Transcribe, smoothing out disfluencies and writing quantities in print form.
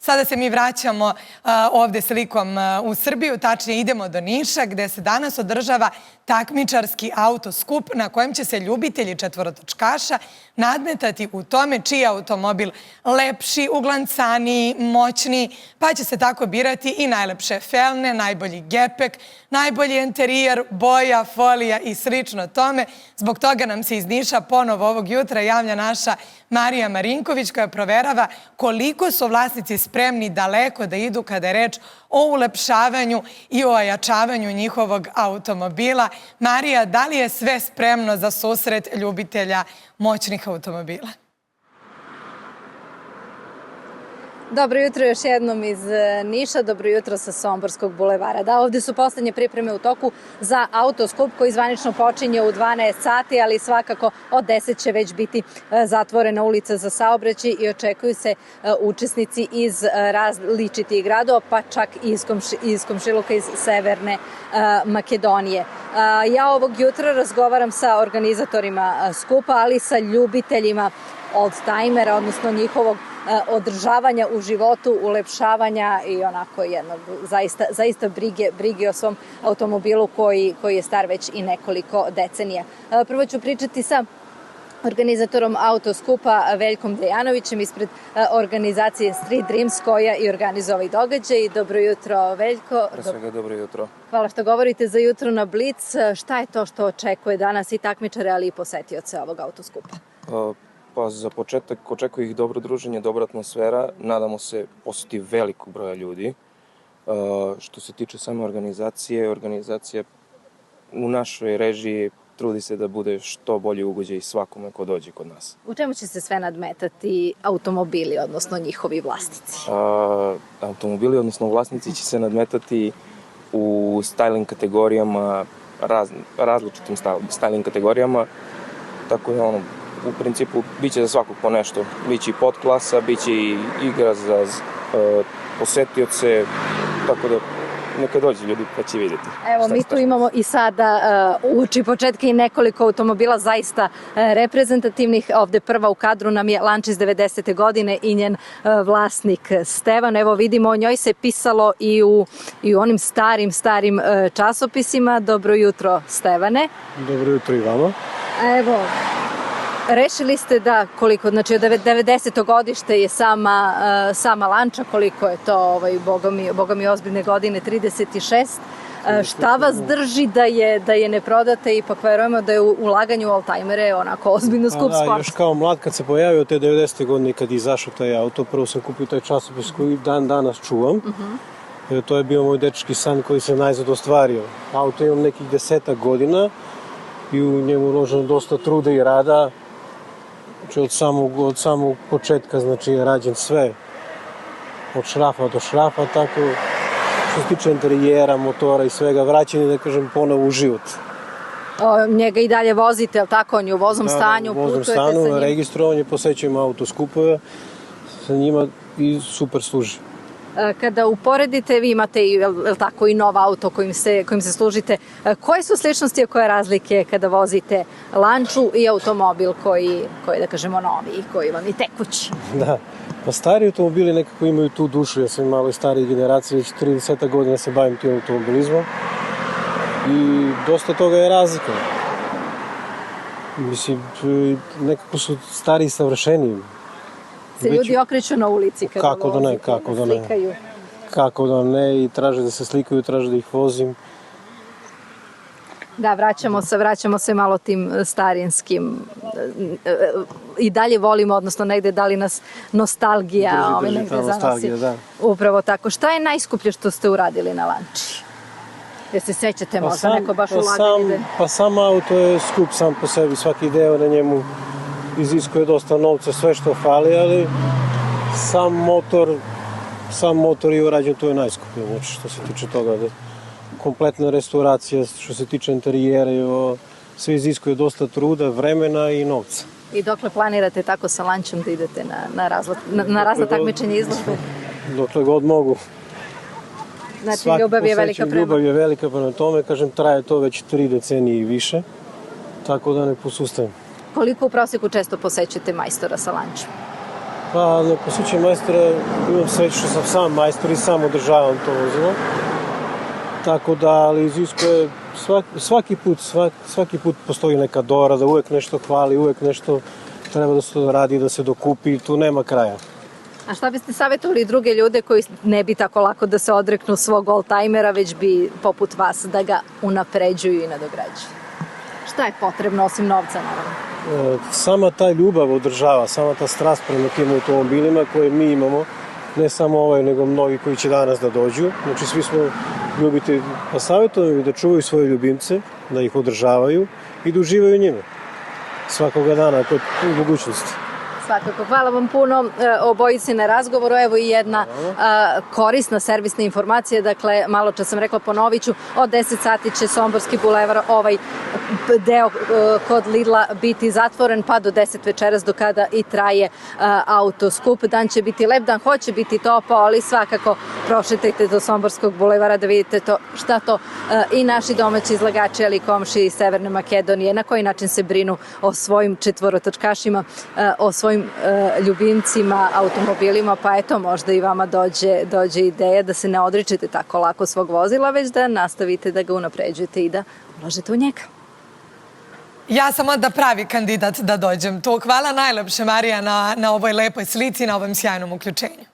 Sada se mi vraćamo ovde slikom u Srbiju, tačnije idemo do Niša gde se danas održava takmičarski autoskup na kojem će se ljubitelji četvorotočkaša nadmetati u tome čiji je automobil lepši, uglancaniji, moćniji, pa će se tako birati i najlepše felne, najbolji gepek, najbolji enterijer, boja, folija i slično tome. Zbog toga nam se iz Niša ponovo ovog jutra javlja naša Marija Marinković koja proverava koliko su vlasnici spremni daleko da idu kada je reč o ulepšavanju i o ojačavanju njihovog automobila. Marija, da li je sve spremno za susret ljubitelja moćnih automobila? Dobro jutro još jednom iz Niša, dobro jutro sa Somborskog bulevara. Da, ovde su poslednje pripreme u toku za autoskup koji zvanično počinje u 12 sati, ali svakako od 10 će već biti zatvorena ulica za saobraćaj i očekuju se učesnici iz različitih gradova, pa čak i iz komšiluka iz Severne Makedonije. Ja ovog jutra razgovaram sa organizatorima skupa, ali i sa ljubiteljima oldtimera, odnosno njihovog održavanja u životu, ulepšavanja i onako jednog zaista brige o svom automobilu koji je star već i nekoliko decenija. Prvo ću pričati sa organizatorom autoskupa Veljkom Dejanovićem ispred organizacije Street Dreams koja i organizuje ovaj događaj. Dobro jutro, Veljko. Pre svega dobro jutro. Hvala što govorite za jutro na Blic. Šta je to što očekuje danas i takmičare, ali i posetioce ovog autoskupa? Pa za početak očekuje ih dobro druženje, dobra atmosfera. Nadamo se poseti velikog broja ljudi. Što se tiče same organizacija u našoj režiji trudi se da bude što bolji ugođaj svakome ko dođe kod nas. U čemu će se sve nadmetati automobili, odnosno njihovi vlasnici? Automobili, odnosno vlasnici će se nadmetati u styling kategorijama, različitim styling kategorijama, tako da u principu biće za svakog po nešto. Biće i podklasa, biće i igra za posetioce, tako da neka dođe ljudi pa će vidjeti. Evo, mi tu imamo i sada uoči početka i nekoliko automobila zaista reprezentativnih. Ovde prva u kadru nam je Lancia iz 90. godine i njen vlasnik Stevan. Evo vidimo, o njoj se pisalo i u onim starim časopisima. Dobro jutro, Stevane. Dobro jutro i vama. Evo, rešili ste da koliko, znači od 90. godište je sama Lancia, koliko je to, boga mi ozbiljne godine, 36. Šta vas drži da je ne prodate? Ipak verujemo da je ulaganje u oldtimere onako ozbiljno skup sport. Da, još kao mlad kad se pojavio te 90. godine kad je izašao taj auto, prvo sam kupio taj časopis koji dan danas čuvam. To je bio moj dečki san koji se najzad ostvario. Auto imam nekih 10 godina i u njemu uloženo dosta truda i rada. Znači od samog početka znači je rađen sve od šrafa do šrafa, tako što se tiče interijera, motora i svega, vraćen je, da kažem, ponovo u život. Njega i dalje vozite, je li tako? On je u voznom stanju, putujete sa njim? U voznom stanju, registrovan je, posećujemo autoskupove sa njima i super služi. Kada uporedite, vi imate i nov auto kojim se služite. Koje su sličnosti i koje razlike kada vozite Lanciu i automobil koji da kažemo novi, koji vam je tekući? Da, pa stari automobili nekako imaju tu dušu. Ja sam malo i starije generacije, već 30 godina se bavim tim automobilizmom i dosta toga je razlika. Mislim, nekako su stari i savršeniji. Se ljudi okreću na ulici kada voze, kada slikaju. Kako da ne, i traže da se slikaju, traže da ih vozim. Da, vraćamo se malo tim starinskim. I dalje volimo, odnosno negde da li nas nostalgija negde zanosi. Upravo tako. Šta je najskuplje što ste uradili na Lanciji? Jer se sećate možda neko baš ulaganje? Pa sam auto je skup sam po sebi, svaki deo na njemu iziskuje dosta novca, sve što fali, ali sam motor je urađen, to je najskuplje, znači što se tiče toga. Kompletna restauracija, što se tiče interijera, sve iziskuje dosta truda, vremena i novca. I dokle planirate tako sa Lanciom da idete na razna takmičenja i izložbe? Dokle god mogu. Znači, ljubav je velika prema? Ljubav je velika prema tome, kažem, traje to već 3 decenije i više, tako da ne posustajem. Koliko u proseku često posećujete majstora sa Lanciom? Pa ne posjećam majstora, imam sreću što sam sam majstor i sam održavam to vozilo. Tako da, ali iziskuje svaki put postoji neka dorada, uvek nešto hvali, uvek nešto treba da se radi, da se dokupi, tu nema kraja. A šta biste savjetovali druge ljude koji ne bi tako lako da se odreknu svog oldtimera, već bi poput vas da ga unapređuju i nadograđuju? Šta je potrebno osim novca, naravno? Sama ta ljubav održava, sama ta strast prema tim automobilima koje mi imamo, ne samo ovaj, nego mnogi koji će danas da dođu. Znači, svi smo ljubitelji, pa savjetujem da čuvaju svoje ljubimce, da ih održavaju i da uživaju njime. Svakoga dana, kod mogućnosti. Svakako. Hvala vam puno obojici na razgovoru. Evo i jedna korisna servisna informacija. Dakle, malo čas sam rekla, ponovit ću, od 10 sati će Somborski bulevar, ovaj deo kod Lidla, biti zatvoren pa do 10 večeras, do kada i traje autoskup. Dan će biti lep, dan hoće biti topao, ali svakako prošetajte do Somborskog bulevara da vidite šta to i naši domaći izlagači, ali i komši iz Severne Makedonije, na koji način se brinu o svojim četvorotočkašima, o svojim ljubimcima, automobilima, pa eto, možda i vama dođe ideja da se ne odričete tako lako svog vozila, već da nastavite da ga unapređujete i da ulažete u njega. Ja sam onda pravi kandidat da dođem tu. Hvala najlepše, Marija, na ovoj lepoj slici i na ovom sjajnom uključenju.